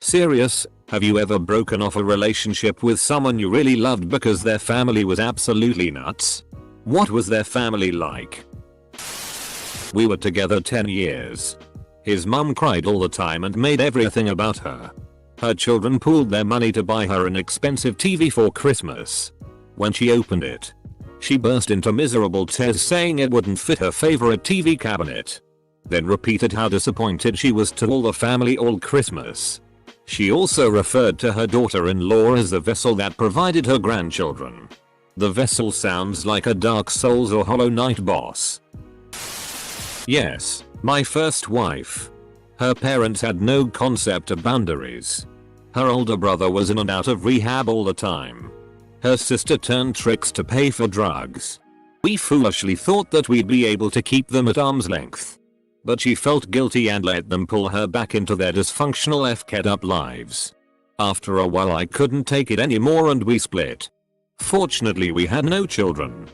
Serious, have you ever broken off a relationship with someone you really loved because their family was absolutely nuts? What was their family like? We were together 10 years. His mum cried all the time and made everything about her. Her children pooled their money to buy her an expensive TV for Christmas. When she opened it, she burst into miserable tears saying it wouldn't fit her favorite TV cabinet. Then repeated how disappointed she was to all the family all Christmas. She also referred to her daughter-in-law as the vessel that provided her grandchildren. The vessel sounds like a Dark Souls or Hollow Knight boss. Yes, my first wife. Her parents had no concept of boundaries. Her older brother was in and out of rehab all the time. Her sister turned tricks to pay for drugs. We foolishly thought that we'd be able to keep them at arm's length. But she felt guilty and let them pull her back into their dysfunctional f-ked up lives. After a while I couldn't take it anymore and we split. Fortunately we had no children.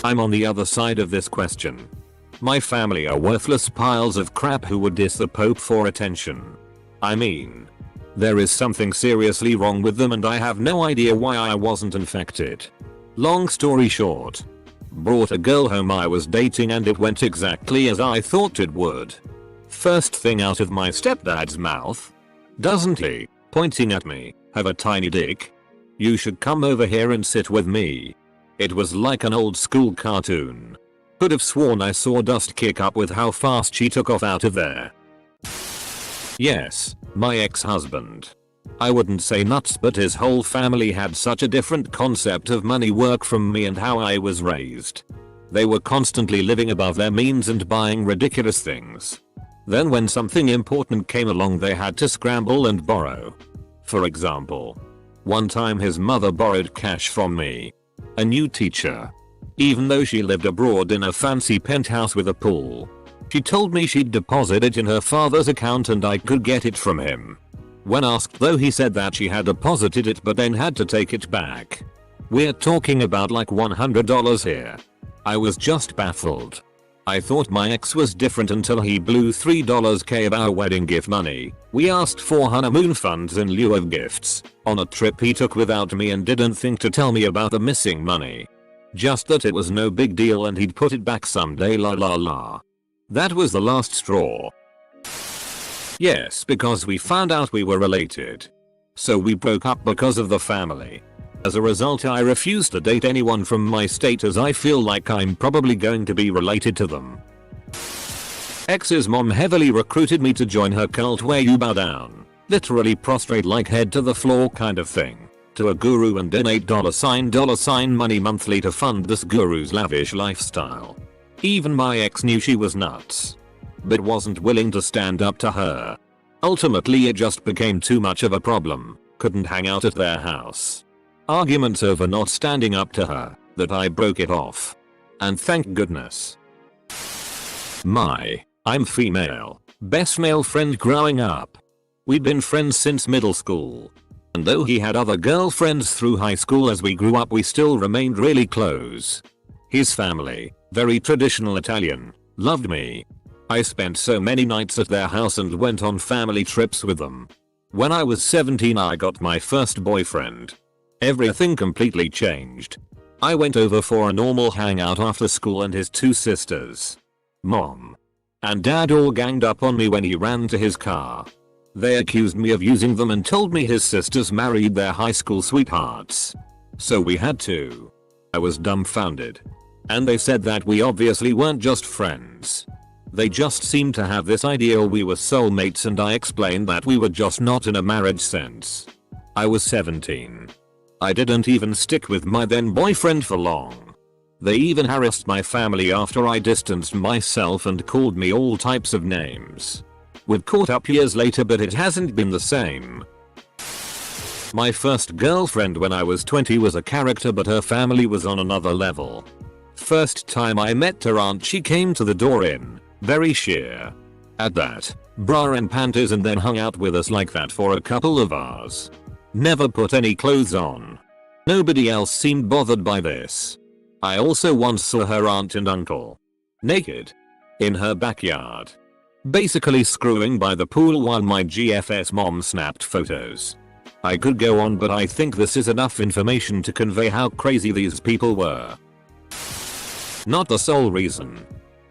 I'm on the other side of this question. My family are worthless piles of crap who would diss the Pope for attention. I mean, there is something seriously wrong with them and I have no idea why I wasn't infected. Long story short. Brought a girl home I was dating and it went exactly as I thought it would. First thing out of my stepdad's mouth. Doesn't he, pointing at me, have a tiny dick? You should come over here and sit with me. It was like an old school cartoon. Could have sworn I saw dust kick up with how fast she took off out of there. Yes, my ex-husband. I wouldn't say nuts but his whole family had such a different concept of money work from me and how I was raised. They were constantly living above their means and buying ridiculous things. Then when something important came along they had to scramble and borrow. For example, one time his mother borrowed cash from me. A new teacher. Even though she lived abroad in a fancy penthouse with a pool. She told me she'd deposit it in her father's account and I could get it from him. When asked though he said that she had deposited it but then had to take it back. We're talking about like $100 here. I was just baffled. I thought my ex was different until he blew $3k of our wedding gift money. We asked for honeymoon funds in lieu of gifts on a trip he took without me and didn't think to tell me about the missing money. Just that it was no big deal and he'd put it back someday la la la. That was the last straw. Yes, because we found out we were related. So we broke up because of the family. As a result I refuse to date anyone from my state as I feel like I'm probably going to be related to them. Ex's mom heavily recruited me to join her cult where you bow down, literally prostrate like head to the floor kind of thing, to a guru and donate $sign money monthly to fund this guru's lavish lifestyle. Even my ex knew she was nuts. But wasn't willing to stand up to her. Ultimately it just became too much of a problem, couldn't hang out at their house. Arguments over not standing up to her, that I broke it off. And thank goodness. I'm female, best male friend growing up. We'd been friends since middle school. And though he had other girlfriends through high school as we grew up we still remained really close. His family, very traditional Italian, loved me. I spent so many nights at their house and went on family trips with them. When I was 17 I got my first boyfriend. Everything completely changed. I went over for a normal hangout after school and his two sisters, mom and dad, all ganged up on me when he ran to his car. They accused me of using them and told me his sisters married their high school sweethearts. So we had to. I was dumbfounded. And they said that we obviously weren't just friends. They just seemed to have this idea we were soulmates and I explained that we were just not in a marriage sense. I was 17. I didn't even stick with my then boyfriend for long. They even harassed my family after I distanced myself and called me all types of names. We've caught up years later but it hasn't been the same. My first girlfriend when I was 20 was a character but her family was on another level. First time I met her aunt she came to the door in very sheer. At that, bra and panties and then hung out with us like that for a couple of hours. Never put any clothes on. Nobody else seemed bothered by this. I also once saw her aunt and uncle naked in her backyard. basically screwing by the pool while my GFS mom snapped photos. I could go on, but I think this is enough information to convey how crazy these people were. Not the sole reason,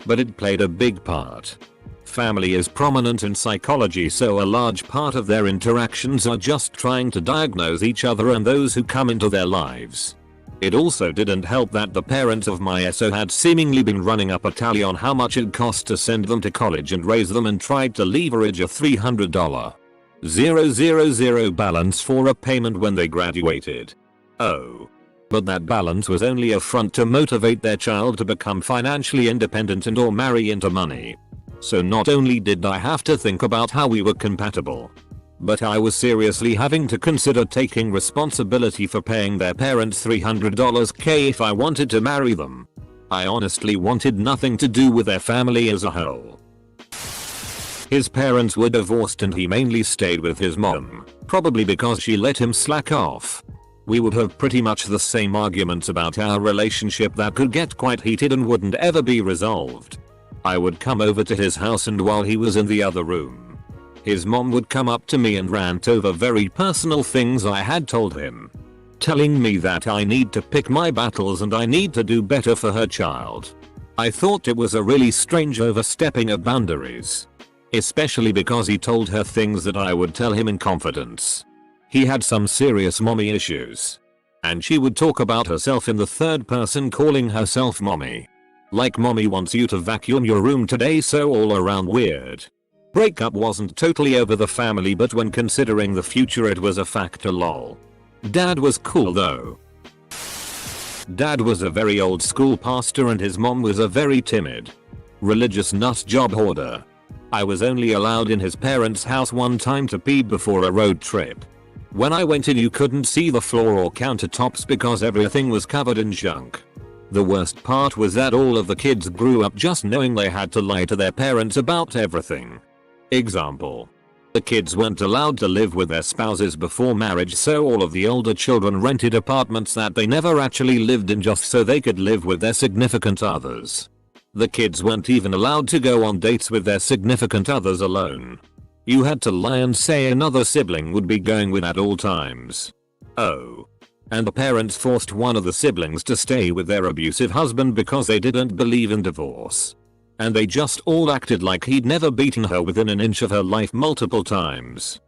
but it played a big part. Family is prominent in psychology, so a large part of their interactions are just trying to diagnose each other and those who come into their lives. It also didn't help that the parents of my SO had seemingly been running up a tally on how much it cost to send them to college and raise them, and tried to leverage a $300,000 balance for a payment when they graduated. Oh. But that balance was only a front to motivate their child to become financially independent and or marry into money. So not only did I have to think about how we were compatible, but I was seriously having to consider taking responsibility for paying their parents $300K if I wanted to marry them. I honestly wanted nothing to do with their family as a whole. His parents were divorced and he mainly stayed with his mom, probably because she let him slack off. We would have pretty much the same arguments about our relationship that could get quite heated and wouldn't ever be resolved. I would come over to his house, and while he was in the other room, his mom would come up to me and rant over very personal things I had told him, telling me that I need to pick my battles and I need to do better for her child. I thought it was a really strange overstepping of boundaries, especially because he told her things that I would tell him in confidence. He had some serious mommy issues, and she would talk about herself in the third person, calling herself mommy. Like mommy wants you to vacuum your room today, so all around weird. Breakup wasn't totally over the family, but when considering the future it was a factor, lol. Dad was cool though. Dad was a very old school pastor and his mom was a very timid, religious nut job hoarder. I was only allowed in his parents' house one time to pee before a road trip. When I went in, you couldn't see the floor or countertops because everything was covered in junk. The worst part was that all of the kids grew up just knowing they had to lie to their parents about everything. Example. The kids weren't allowed to live with their spouses before marriage, so all of the older children rented apartments that they never actually lived in just so they could live with their significant others. The kids weren't even allowed to go on dates with their significant others alone. You had to lie and say another sibling would be going with at all times. Oh. And the parents forced one of the siblings to stay with their abusive husband because they didn't believe in divorce. And they just all acted like he'd never beaten her within an inch of her life multiple times.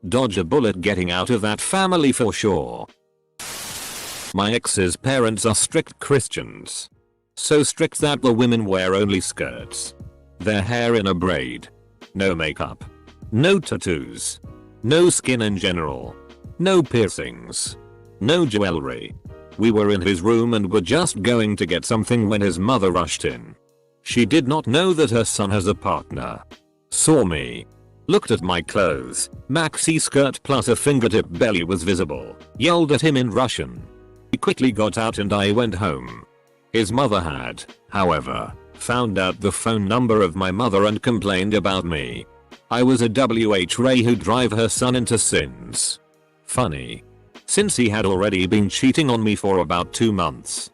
Dodge a bullet getting out of that family for sure. My ex's parents are strict Christians. So strict that the women wear only skirts. Their hair in a braid. No makeup. No tattoos. No skin in general. No piercings. No jewelry. We were in his room and were just going to get something when his mother rushed in. She did not know that her son has a partner. Saw me. Looked at my clothes. Maxi skirt plus a fingertip belly was visible. Yelled at him in Russian. He quickly got out and I went home. His mother had, however, found out the phone number of my mother and complained about me. I was a WH Ray who drive her son into sins. Funny. Since he had already been cheating on me for about 2 months.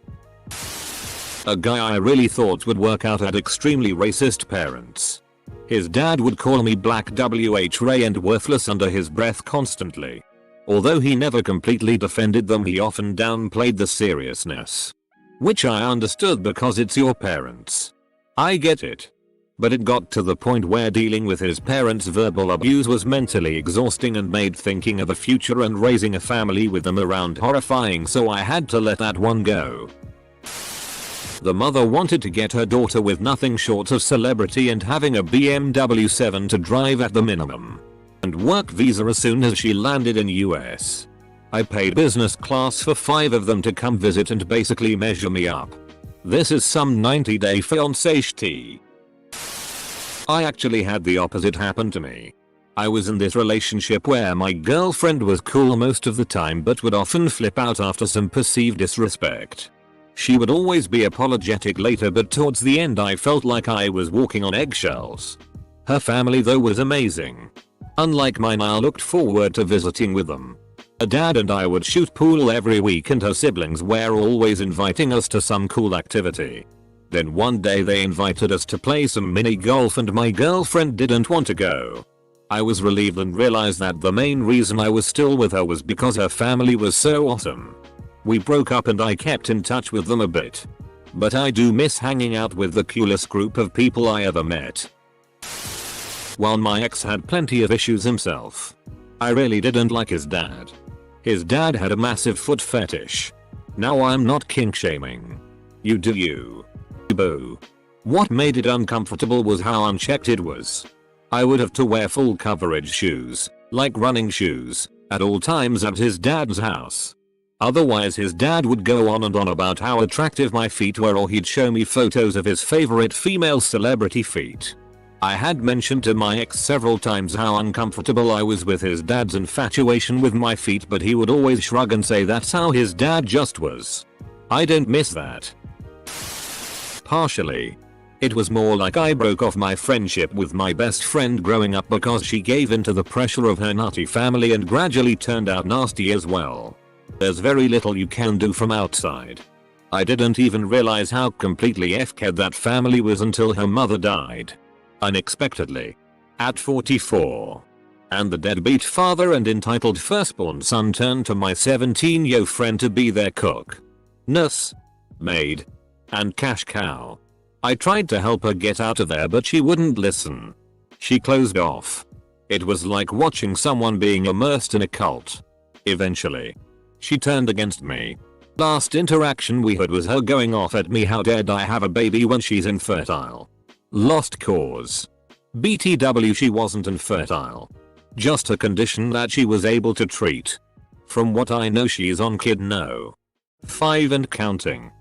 A guy I really thought would work out had extremely racist parents. His dad would call me Black WH Ray and worthless under his breath constantly. Although he never completely defended them, he often downplayed the seriousness. Which I understood because it's your parents. I get it. But it got to the point where dealing with his parents' verbal abuse was mentally exhausting and made thinking of the future and raising a family with them around horrifying, so I had to let that one go. The mother wanted to get her daughter with nothing short of celebrity and having a BMW 7 to drive at the minimum. And work visa as soon as she landed in US. I paid business class for 5 of them to come visit and basically measure me up. This is some 90-day fiancé shit. I actually had the opposite happen to me. I was in this relationship where my girlfriend was cool most of the time but would often flip out after some perceived disrespect. She would always be apologetic later, but towards the end I felt like I was walking on eggshells. Her family though was amazing. Unlike mine, I looked forward to visiting with them. Her dad and I would shoot pool every week and her siblings were always inviting us to some cool activity. Then one day they invited us to play some mini golf and my girlfriend didn't want to go. I was relieved and realized that the main reason I was still with her was because her family was so awesome. We broke up and I kept in touch with them a bit. But I do miss hanging out with the coolest group of people I ever met. While my ex had plenty of issues himself, I really didn't like his dad. His dad had a massive foot fetish. Now I'm not kink shaming. You do you. Boo. What made it uncomfortable was how unchecked it was. I would have to wear full coverage shoes, like running shoes, at all times at his dad's house. Otherwise his dad would go on and on about how attractive my feet were, or he'd show me photos of his favorite female celebrity feet. I had mentioned to my ex several times how uncomfortable I was with his dad's infatuation with my feet, but he would always shrug and say that's how his dad just was. I don't miss that. Partially. It was more like I broke off my friendship with my best friend growing up because she gave in to the pressure of her nutty family and gradually turned out nasty as well. There's very little you can do from outside. I didn't even realize how completely FK'd that family was until her mother died. Unexpectedly. At 44. And the deadbeat father and entitled firstborn son turned to my 17-year friend to be their cook, nurse, maid, and cash cow. I tried to help her get out of there but she wouldn't listen. She closed off. It was like watching someone being immersed in a cult. Eventually, she turned against me. Last interaction we had was her going off at me, how dared I have a baby when she's infertile. Lost cause. BTW, she wasn't infertile. Just a condition that she was able to treat. From what I know she's on kid no. 5 and counting.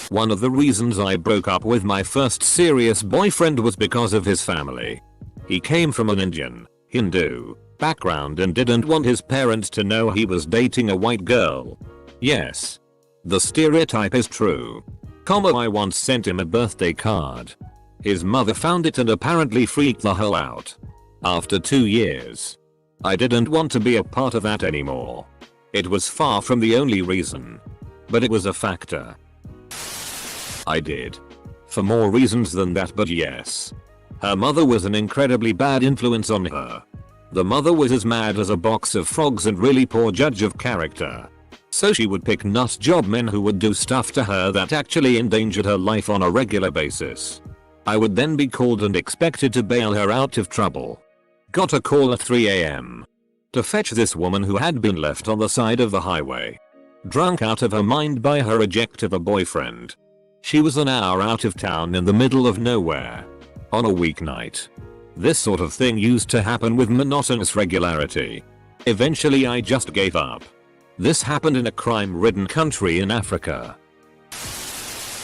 One of the reasons I broke up with my first serious boyfriend was because of his family. He came from an Indian, Hindu background and didn't want his parents to know he was dating a white girl. Yes. The stereotype is true. I once sent him a birthday card. His mother found it and apparently freaked the hell out. After 2 years. I didn't want to be a part of that anymore. It was far from the only reason. But it was a factor. I did. For more reasons than that, but yes. Her mother was an incredibly bad influence on her. The mother was as mad as a box of frogs and really poor judge of character. So she would pick nut job men who would do stuff to her that actually endangered her life on a regular basis. I would then be called and expected to bail her out of trouble. Got a call at 3 AM. To fetch this woman who had been left on the side of the highway. Drunk out of her mind by her ejective boyfriend. She was an hour out of town in the middle of nowhere. On a weeknight. This sort of thing used to happen with monotonous regularity. Eventually I just gave up. This happened in a crime-ridden country in Africa.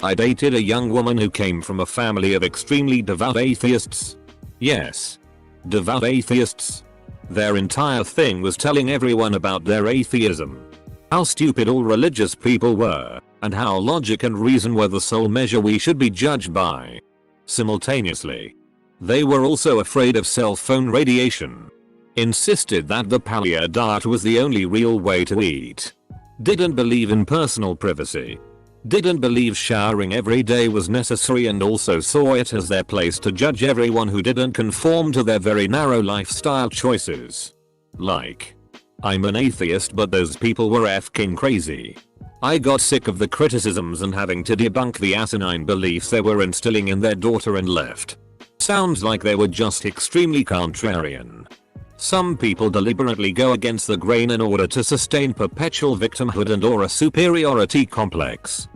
I dated a young woman who came from a family of extremely devout atheists. Yes. Devout atheists. Their entire thing was telling everyone about their atheism. How stupid all religious people were, and how logic and reason were the sole measure we should be judged by. Simultaneously, they were also afraid of cell phone radiation. Insisted that the paleo diet was the only real way to eat. Didn't believe in personal privacy. Didn't believe showering every day was necessary and also saw it as their place to judge everyone who didn't conform to their very narrow lifestyle choices. Like, I'm an atheist but those people were f***ing crazy. I got sick of the criticisms and having to debunk the asinine beliefs they were instilling in their daughter and left. Sounds like they were just extremely contrarian. Some people deliberately go against the grain in order to sustain perpetual victimhood and or a superiority complex.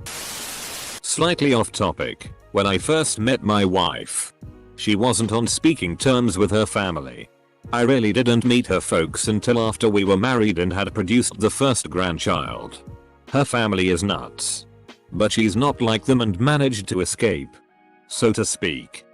Slightly off topic, when I first met my wife, she wasn't on speaking terms with her family. I really didn't meet her folks until after we were married and had produced the first grandchild. Her family is nuts. But she's not like them and managed to escape, so to speak.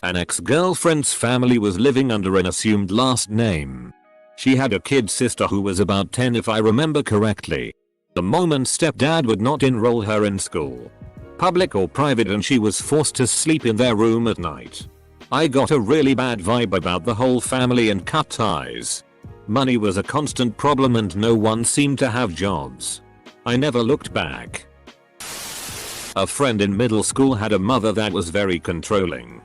An ex-girlfriend's family was living under an assumed last name. She had a kid sister who was about 10 if I remember correctly. The moment stepdad would not enroll her in school, public or private, and she was forced to sleep in their room at night. I got a really bad vibe about the whole family and cut ties. Money was a constant problem and no one seemed to have jobs. I never looked back. A friend in middle school had a mother that was very controlling.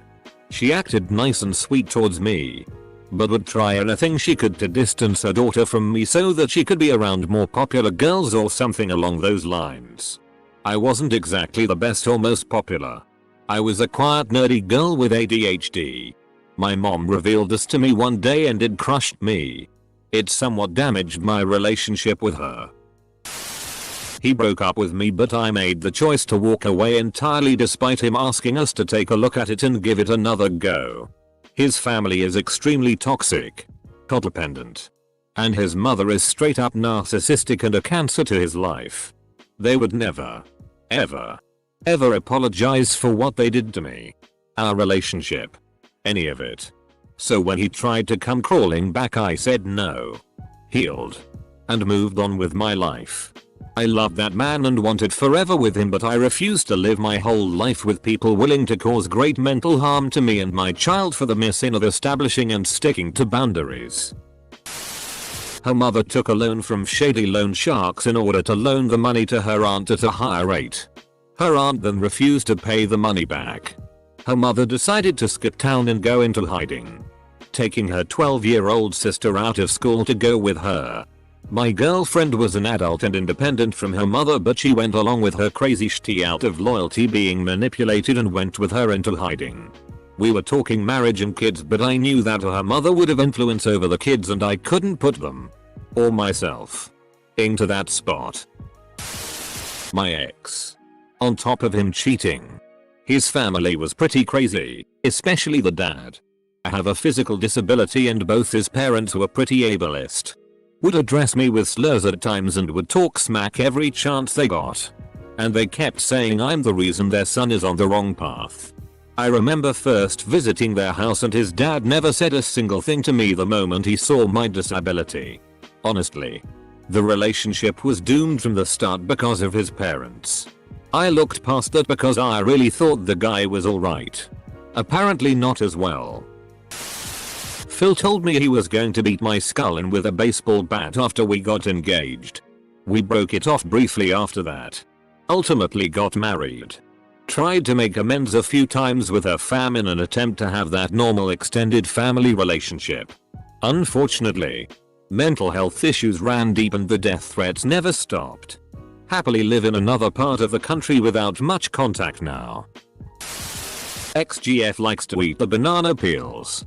She acted nice and sweet towards me, but would try anything she could to distance her daughter from me so that she could be around more popular girls or something along those lines. I wasn't exactly the best or most popular. I was a quiet nerdy girl with ADHD. My mom revealed this to me one day and it crushed me. It somewhat damaged my relationship with her. He broke up with me, but I made the choice to walk away entirely despite him asking us to take a look at it and give it another go. His family is extremely toxic, codependent, and his mother is straight up narcissistic and a cancer to his life. They would never, ever apologize for what they did to me, our relationship, any of it. So when he tried to come crawling back, I said no, healed, and moved on with my life. I loved that man and wanted forever with him, but I refused to live my whole life with people willing to cause great mental harm to me and my child for the mere sin of establishing and sticking to boundaries. Her mother took a loan from shady loan sharks in order to loan the money to her aunt at a higher rate. Her aunt then refused to pay the money back. Her mother decided to skip town and go into hiding, taking her 12-year-old sister out of school to go with her. My girlfriend was an adult and independent from her mother, but she went along with her crazy shitty out of loyalty, being manipulated, and went with her into hiding. We were talking marriage and kids, but I knew that her mother would have influence over the kids and I couldn't put them, or myself, into that spot. My ex. On top of him cheating, his family was pretty crazy, especially the dad. I have a physical disability and both his parents were pretty ableist. Would address me with slurs at times and would talk smack every chance they got. And they kept saying I'm the reason their son is on the wrong path. I remember first visiting their house and his dad never said a single thing to me the moment he saw my disability. Honestly, the relationship was doomed from the start because of his parents. I looked past that because I really thought the guy was alright. Apparently not as well. Phil told me he was going to beat my skull in with a baseball bat after we got engaged. We broke it off briefly after that. Ultimately got married. Tried to make amends a few times with her fam in an attempt to have that normal extended family relationship. Unfortunately, mental health issues ran deep and the death threats never stopped. Happily live in another part of the country without much contact now. XGF likes to eat the banana peels.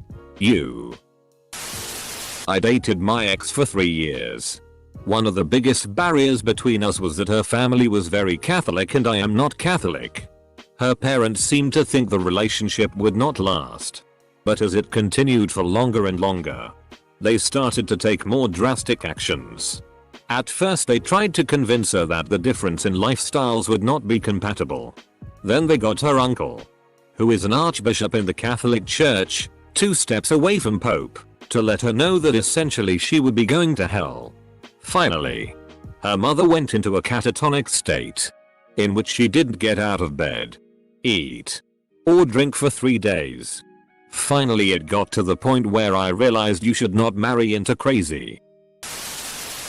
I dated my ex for 3 years. One of the biggest barriers between us was that her family was very Catholic and I am not Catholic. Her parents seemed to think the relationship would not last. But as it continued for longer and longer, they started to take more drastic actions. At first they tried to convince her that the difference in lifestyles would not be compatible. Then they got her uncle, who is an archbishop in the Catholic Church, 2 steps away from Pope, to let her know that essentially she would be going to hell. Finally, her mother went into a catatonic state, in which she didn't get out of bed, eat, or drink for 3 days. Finally it got to the point where I realized you should not marry into crazy.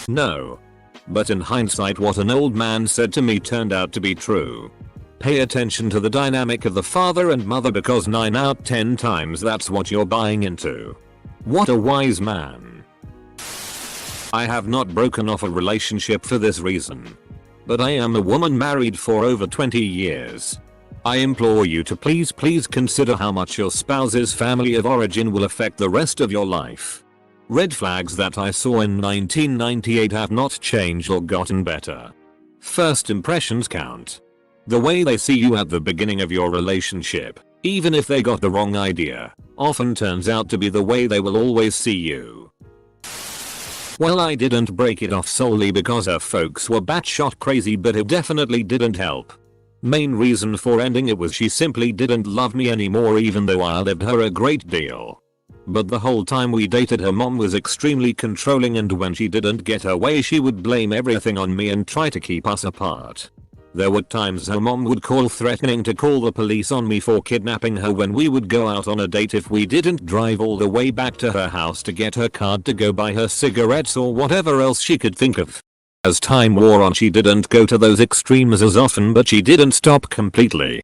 No. But in hindsight what an old man said to me turned out to be true. Pay attention to the dynamic of the father and mother because 9 out of 10 times that's what you're buying into. What a wise man. I have not broken off a relationship for this reason. But I am a woman married for over 20 years. I implore you to please consider how much your spouse's family of origin will affect the rest of your life. Red flags that I saw in 1998 have not changed or gotten better. First impressions count. The way they see you at the beginning of your relationship, even if they got the wrong idea, often turns out to be the way they will always see you. Well, I didn't break it off solely because her folks were batshot crazy, but it definitely didn't help. Main reason for ending it was she simply didn't love me anymore even though I loved her a great deal. But the whole time we dated her mom was extremely controlling and when she didn't get her way she would blame everything on me and try to keep us apart. There were times her mom would call threatening to call the police on me for kidnapping her when we would go out on a date if we didn't drive all the way back to her house to get her card to go buy her cigarettes or whatever else she could think of. As time wore on, she didn't go to those extremes as often, but she didn't stop completely.